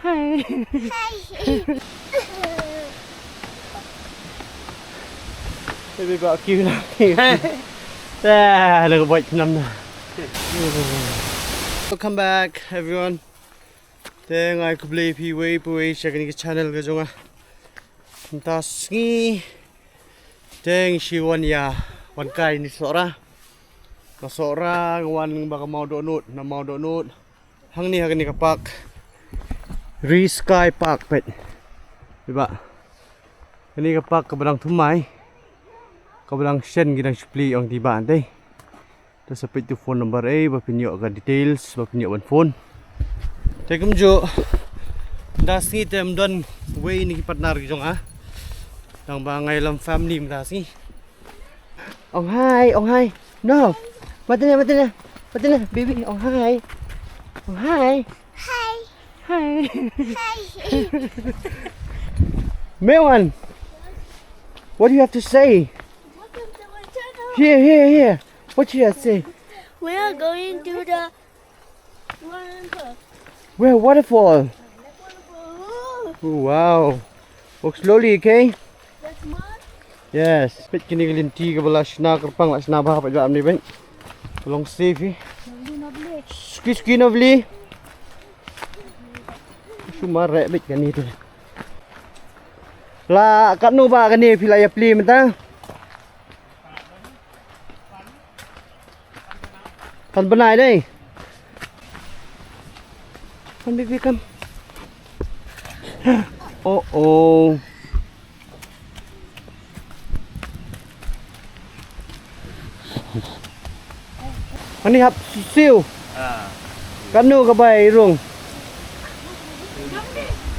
Hi. Baby got a cute now. There, look at white number. Welcome back, everyone. Tang I could believe he way away checking his channel. Gajonga. Tasngi. Tang she one ya one guy ni Sohra. Na Sohra one baka Mawdohnud na Mawdohnud. Hang ni ka park. Riskai Park pet. Diba? Kani ka park kabarang tumay. Kabarang shen gidang supli ang tiba ante. Tas sapit tu phone number A bapinyo ka details bapinyo one phone. Tekum jo. Das ni tem don way ni partner gijong ha. Tang bangay lam family mdasi. Ong hai, ong hai. No. Matina, baby, ong hai. Ong hai. Hi. Hi. Hi. Mewan. What do you have to say? Welcome to my channel. Here. What do you have to say? We are going to the waterfall. Where waterfall? Oh, wow. Walk slowly, okay? That's mud. Yes. Pit kini galinti ka bala sna kerpang lak sna bah pa jam ni ben. Tolong save Lovely. Ski novely. Sumare bit kan itu. La kat nu ba kan ni pilaya pli mentang. Kan benai đây. Con baby come. Oh. Anh đi học siêu. Cano ka bay rung.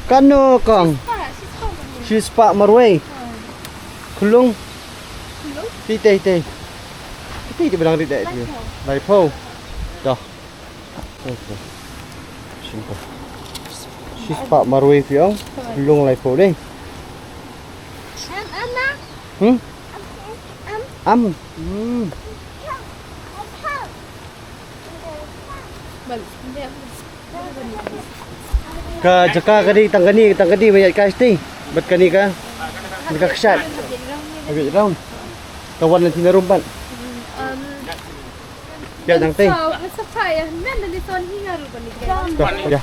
Cano kong. She's pak marway. Kulung. Tite. Tite bilang di dek dia. Lai po. Dah. Okay. Simple. She's pak marway fiong. Kulung lai po deh. Am. Ka Jaka kadi tang kani banyak ka stay. Bet kani ka. Dekat kesat. Agak round. Kawan nanti narumpan. Ya nang teh. Masapay. Men na dito hinga ro balik. Ya.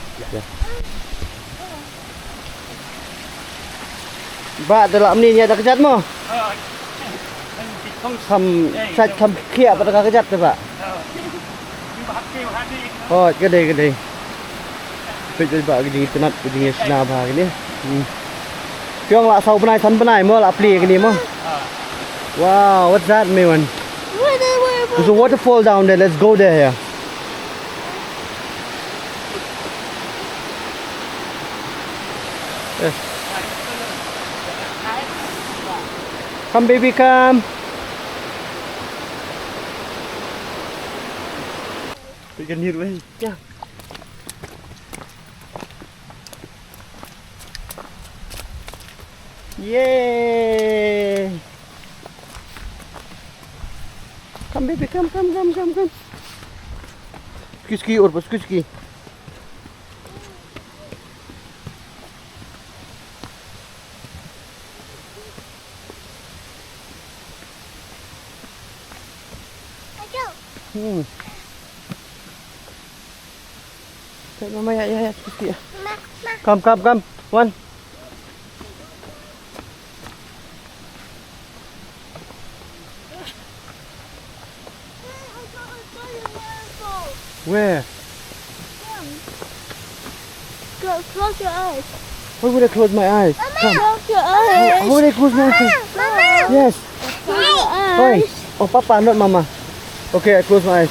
Ba dalam ni ada kejat mo. Kam kia pada kejat tu pak. Oh, gede. Bây giờ cái gì tận cái gì nào vào cái này. Pyong lạ sau bên này thân bên này mua lạ pli cái gì mà. Wow, what's that, man? There's a waterfall down there. Let's go there. Yes. Come, baby, come. We can hear it. Yeah. Yay! Come, baby, come. Ski, or ski. Take mama, ya, ski. Come. One. Where? Close your eyes. Why would I close my eyes? Come. Close your eyes. How would I close my eyes? Mama. Yes. Close your eyes. Oi. Oh, Papa, not Mama. Okay, I close my eyes.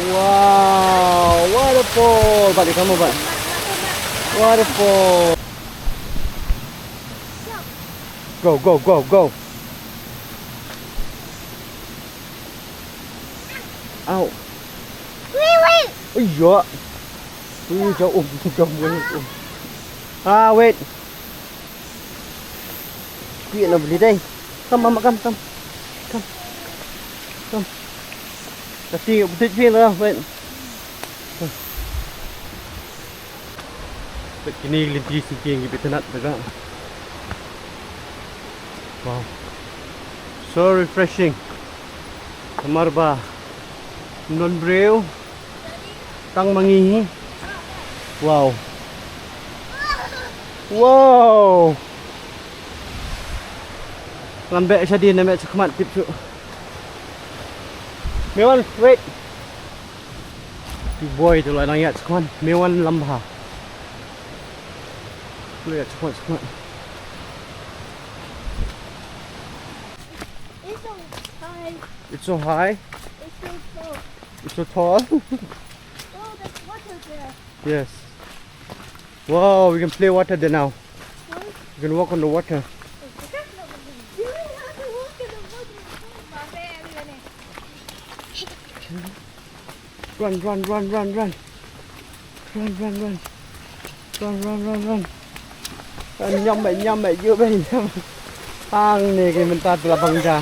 Wow, waterfall. Balik kamu, Pak. Waterfall. Go. Ow. Wait. Ôi giời. Cháu ôm. Wait. Chuyện nào đi đây? Come, Mama, come. Kasih, betul-betul lah, wait. But kini linti sikit yang kita nak juga. Wow. So refreshing. Kamar ba non brew tang mangihi. Wow. Wow. Lambek siya din namin sa kamat tip su. Mewan wait. Di boy tu lah nang yat sekwan. Mewan lambha. Lihat sekwan. It's so high. It's so high. It's so tall. It's so tall. Oh, there's water there. Yes. Wow, we can play water there now. Huh? We can walk on the water. You really have to walk in the water. Run. Nhom mày vô bên. Ang này cái mình ta là bằng ra.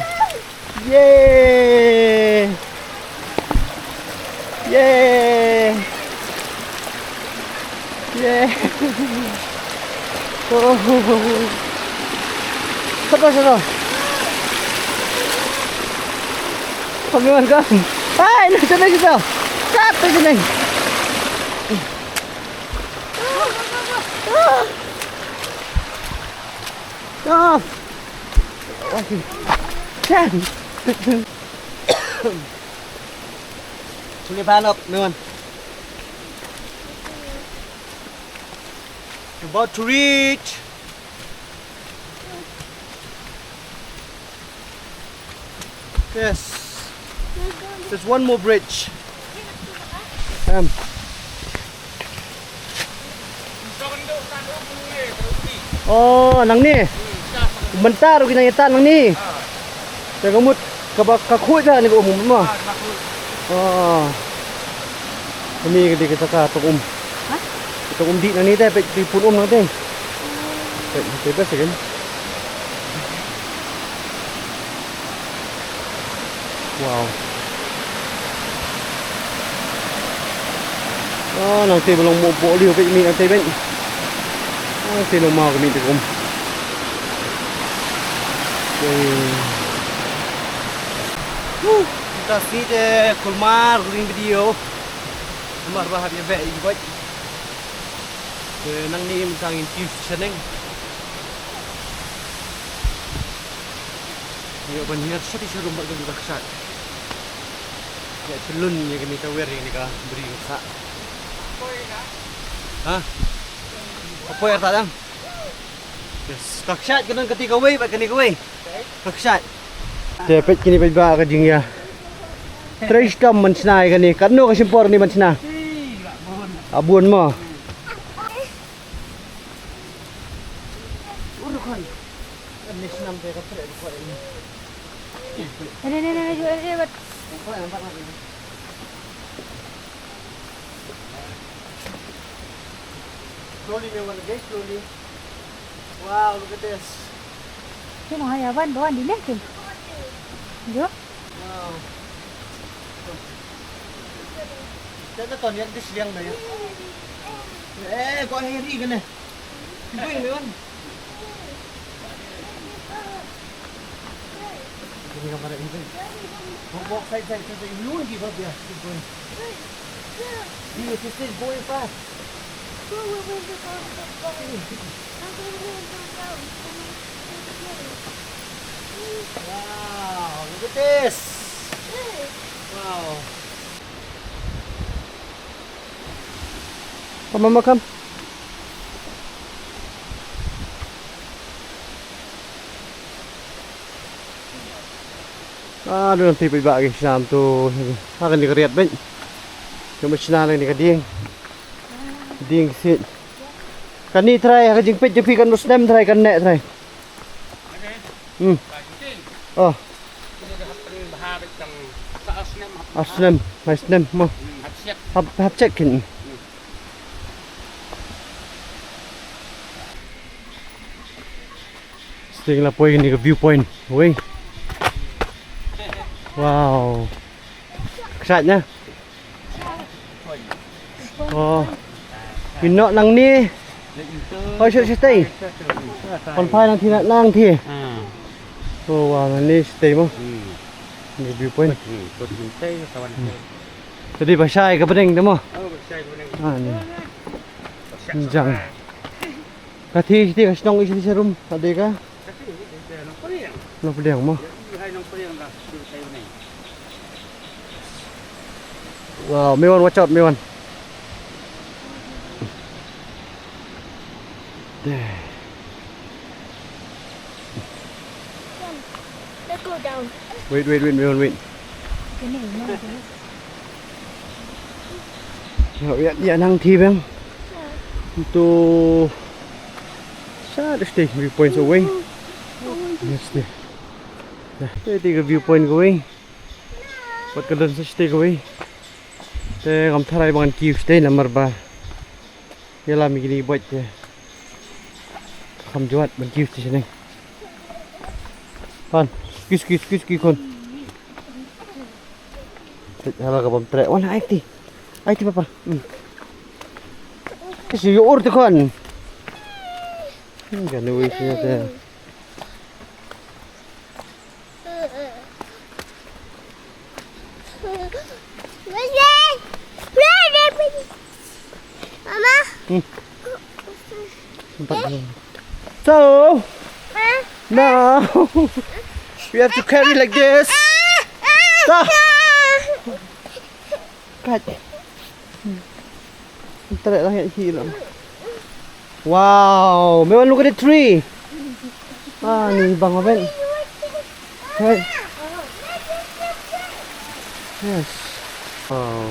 Yeah. Yeah. Yeah. Oh. Sao? Không biết con. Ai, nó cho đây kìa. Cắt tới trên này. Đó. Chán. Chúng ta up luôn. About to reach. Yes. There's one more bridge. Oh, nang ni. Bentar kita nyata nang ni. Saya kamu kakut dah ni umum semua. Oh. Ini kita tok Hah? Tok di nang ni teh pe pun nang teh. Bebas kan? Wow. Oh, nanti belum mau boleh ke ni nanti ben. Nanti lo mau ke ni tu. Kita sih deh kulmar ring video. Kulmar bah dia baik buat. Nang ni mentang infuse seneng. Yo banyak satu serum bagi kita kesat. Ya celun ni kami tahu yang ni kah beri kesat. Hah? Apa yang tak dah? Yes, kaksyat kena ketika wei, pak kena wei. Kaksyat. Cepet kini beba ke jing ya. Tres tam mansnai kan ni. Kano ka simpor ni mansna. Abun mo. Urukan. Ni senam te ka tre ko ini. Ini buat. Slowly, guys, slowly. Wow, look at this. Cái nào ya bawan di nih. Jo. Wow. Kita tuan yang disiang dah ya. Kau hari kan ni? Ibu ini kan? Ini kamera ini. Walk side. You won't give up there. Keep going. This is going fast. Wow, look at this. Wow. Come on, come. Aduh, nanti pergi bagi Syam tu. Akan dikeriat banyak. Cuma Syam ni kading. Ding sit. Kan ni try ka jingpit jepi kan usnem try kan nek try. Oh. Asnem, asnem mo. Hap check kin. Sting la poi ni ke viewpoint. Wei. Wow. Kesatnya. Oh. Pinok nang ni Oh, should stay. Kon phai nang thi nang thi. Oh, wow, ni stay mo. Ni viewpoint. Tadi basai ke pening tu mo? Ni. Jang. Kati ti kasnong isi sa room. Ada ka? Nong pedang mo. Wow, Mewan, watch out, Mewan. There. Let's go down. Wait, Mewan, wait. Cái này nó thế. Ya nang thi bang. To sad stay viewpoints away. Yes, there. Take a viewpoint away. But ka doon sa stay away. Te ngam tharai bangan kiu stay number 3. Yala mi gini buat je. Kham juat ban kiu stay sini. Pan, kis kon. Hala ka bam trek. Wana ai ti. Ai ti papa. Kasi yo or te kon. Gan away siya te. So, now we have to carry like this. Stop. Cut. Tarik lah yang hilang. Wow, Mewan, look at the tree. Ni bang Aben. Hey. Yes. Wow.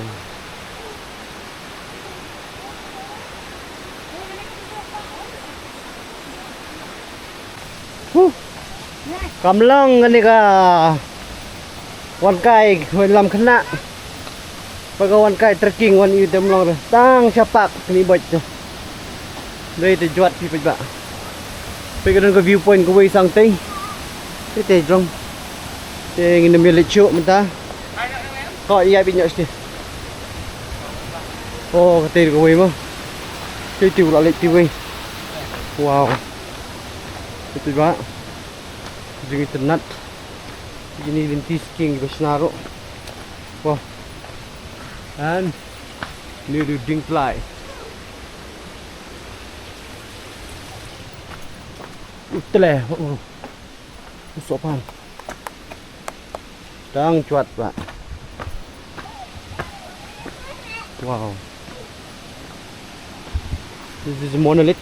Kamlang ni ka Jngohkai lam kena pag Jngohkai trekking wan yu dem long Tang Shapak ni bot đây te juat pi ba pe ka ko viewpoint ko way sang tay te drong te ngin mi le chu mata ko iya bi nyos ti oh ka te ko way mo te ti la le ti way wow itu ba Jeng internet Jini lintis king besnaro. Wah. And new do ding fly. Utle. Usopan. Tang cuat, Pak. Wow. This is a monolith.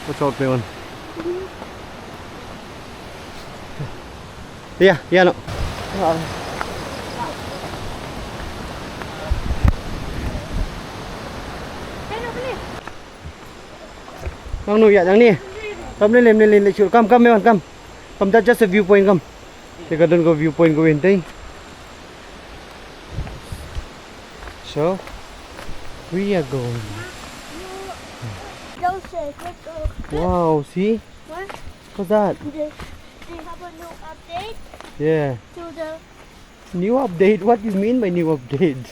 Watch out, Mewan. Yeah, no. Nang nu ya yang ni. Come lên chịu. Come Mewan, come. Come that's just a viewpoint, come. Take a go viewpoint go in đây. So we are going. Wow, see? What? What's that? They have a new update Yeah. to the New update? What do you mean by new update?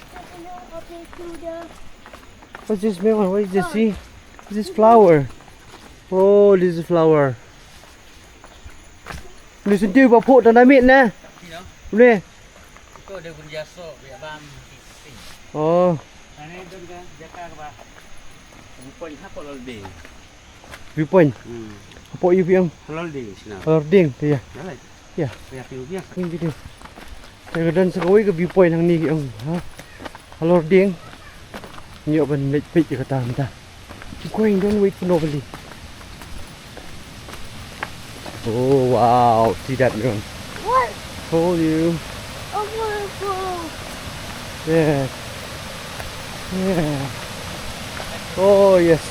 What's this, Mewan? What is this? See? This is flower. Oh, this is flower. Listen to you, but put on the meat, nah. Nè. Oh. Viewpoint. Apa you yang? Holding tu ya. Ya. Ini video. Saya dan sekali ke viewpoint yang ni yang holding. Ni apa ni page kata kita. Keep going, don't wait for nobody. Oh wow, see that man. what? Told you. A waterfall. Yeah. Yeah. Oh yes.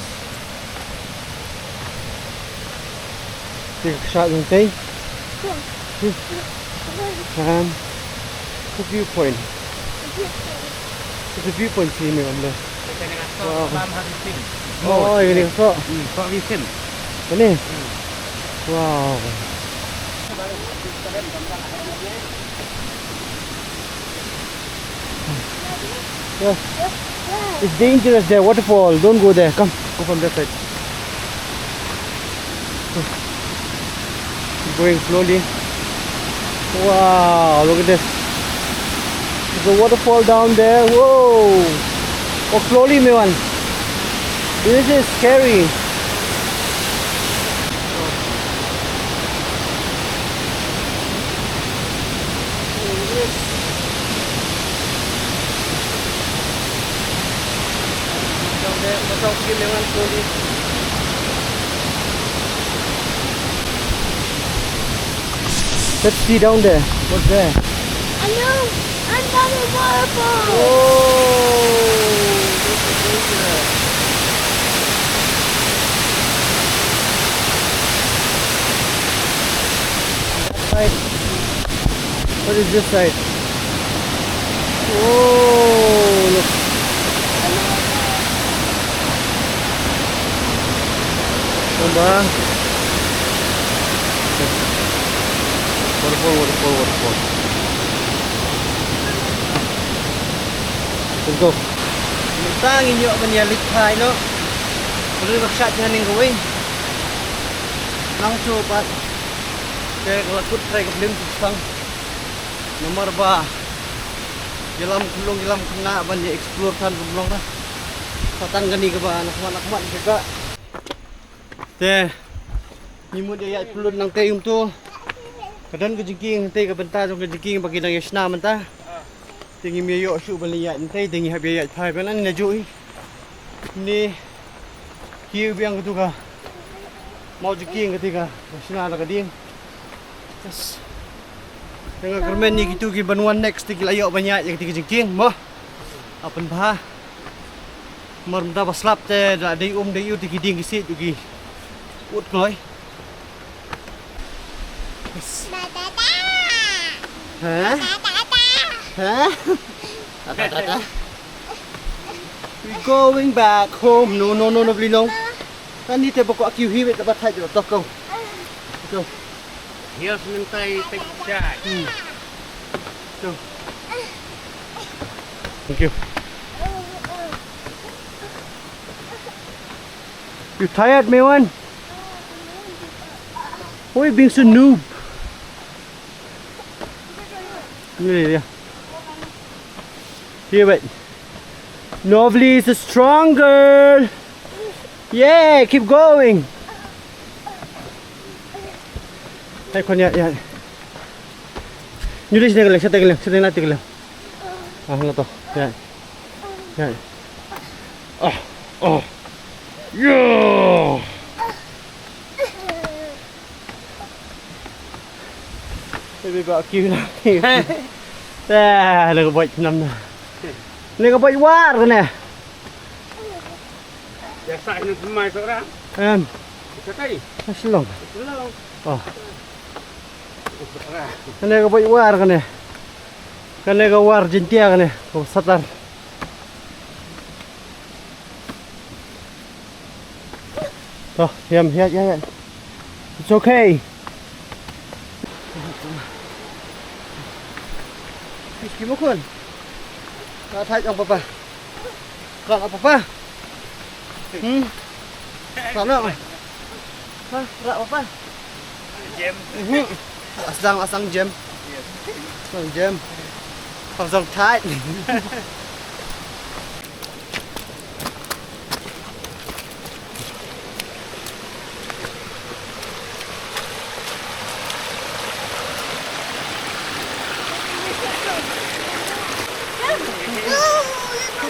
Take a shot ng tay. The viewpoint. It's a viewpoint sini on Oh, ini kok. Ini. Wow. Yeah. It's dangerous there, waterfall. Don't go there. Come, go from that side. Going slowly. Wow, look at this. There's a waterfall down there. Whoa. Oh, slowly, Mewan. This is scary. Down there, watch out, Mewan, slowly. Let's see down there. What's there? I know. Another waterfall. Oh, this is dangerous. That side. What is this side? Oh, look. Kaba. Waterfall, waterfall, waterfall. Let's go. Tang inyo man likhay no. Perlu maksa janing gawin. Nang coba. Kaya kelakut try kebelim susang. Nomor ba. Gilam kulung gilam kena ban ya explore kan belum lah. Patang gani ke ba anak-anak juga. Teh. Nimut dia pelun nang tayum tu. Kadang kejengking nanti ke bentar jong kejengking bagi nang yasna mentah. Tinggi miyo su beliat nanti tinggi habiat pai benan najui. Ni kiu biang tu ka. Mau jengking ketika yasna la kading. Yes. Tengah kermen ni gitu ki banuan next tinggi layak banyak yang tinggi jengking mo. Apan bah. Mar mentah baslap te da dei dei tinggi ding kisit gi. Ut kloi. Hah? Hah? Tata. We going back home. No, please no. Kan ni te pokok kiu hiwet dapat hai jo tok kau. Go. Here's mintai picture. Go. Thank you. You tired, Mewan? Why are you being so noob? Here, wait. Novely is stronger. Yeah, keep going. Hey, kon ya. Nyuri sini kelang, saya nanti kelang. Ah, ngato. Ya. Yeah. Baby got cute now. Nè, đừng có bạch nằm nè. Đừng có bạch quá rồi nè. Ya sai nu mai Sohra. Sakai. Aslong. Oh. Cái này có bạch quá rồi nè. Cái này có war jintia cái này, có satar. Thôi, hiểm. It's okay. Gimana kan? Thay ông papa. Còn ông papa. Còn nữa rồi. Hả? Rạ papa. Jam. Asang jam. Asang jam. Asang thay.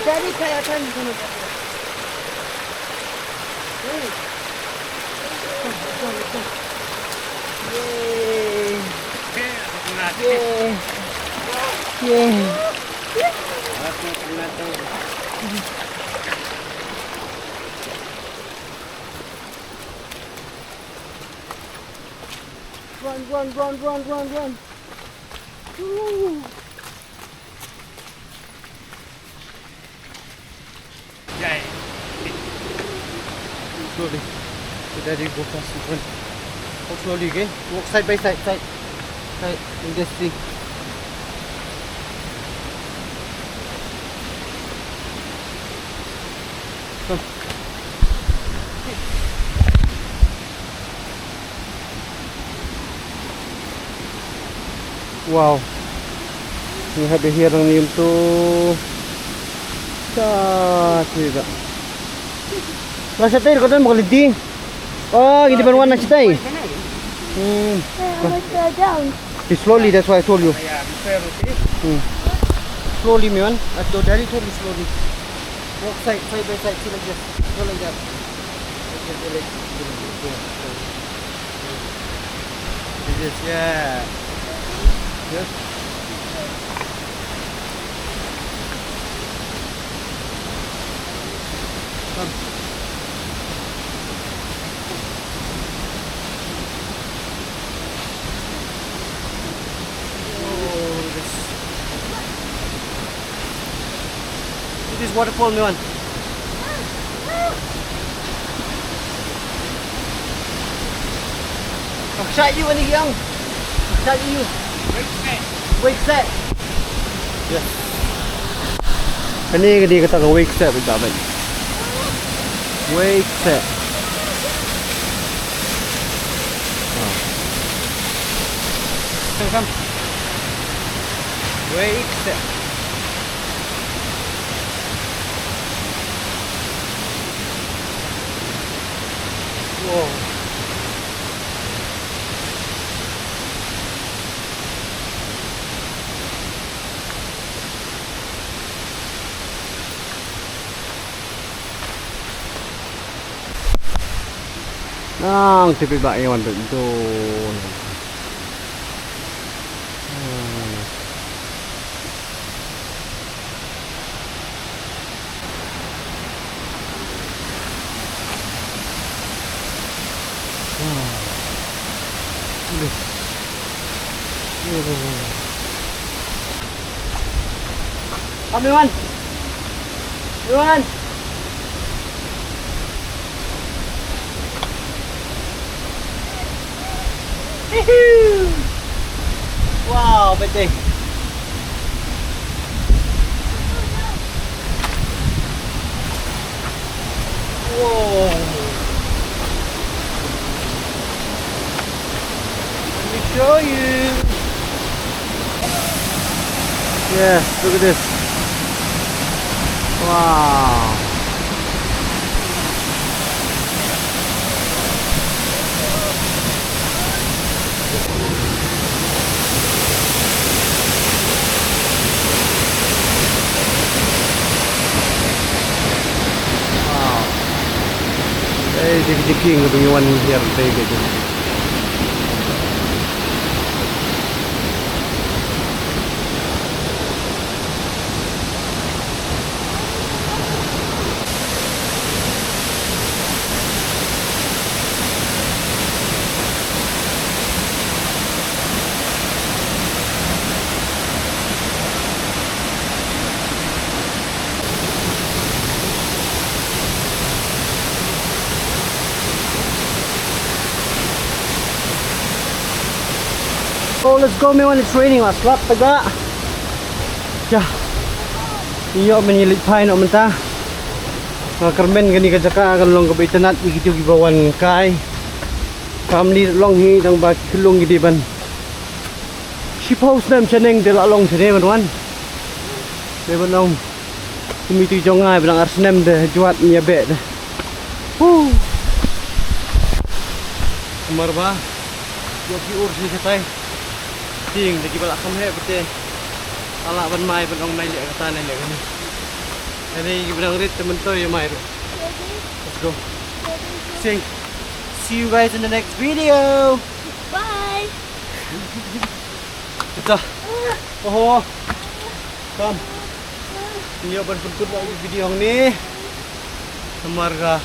Daddy kayak kan sana. Run. Slowly. So Daddy go fast in front. Walk slowly again. Walk side by side. Right, in this thing. Come. Wow. Ni habis hirang ni untuk tidak. Masa tayo ko doon makaliti. Oh, hindi ba naman tayo? Down. Slowly, that's why I told you. Yeah, be fair, okay? Slowly, man. At the daddy told me slowly. Walk side by side, so like this. Go like that. Like this, yeah. Yes. Come. This waterfall, man. I'll shot you when you're young. I'll shot you. Weikseh. Yes. Ini kata Weikseh betul. Weikseh. Come. Weikseh. Whoa. Ang tipid ba iwan dito. Come on. Wow, penting. Whoa. Let me show you. Yes, look at this. Wow. The king of the one here, David. Oh, let's go man when it's raining. Mas lap taga. Ya. Iyo menyilit pain o menta. Mga karmen gani ka Jaka kan long kabay tanat igito gibawan kai. Family long hi tang ba kilong gidiban. She post nam chaneng de la long chane ban wan. De ban long. Kumiti jongai bilang arsnem de juat nya be de. Kamar ba. Yo ki ursi katai. Ting lagi balak kamhe bete ala ban mai ban ong mai le kata nai le kan ani gi bang rit temen to ya mai. Let's go. See you guys in the next video. Bye. Kita oh kom ini ban pun lagi video ni semarga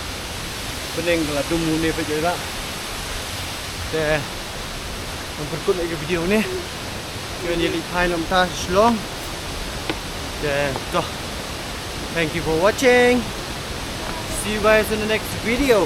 beneng la dumu ni pa jera te berikut lagi video ni. Jangan jadi hai nam ta shlong. Thank you for watching. See you guys in the next video.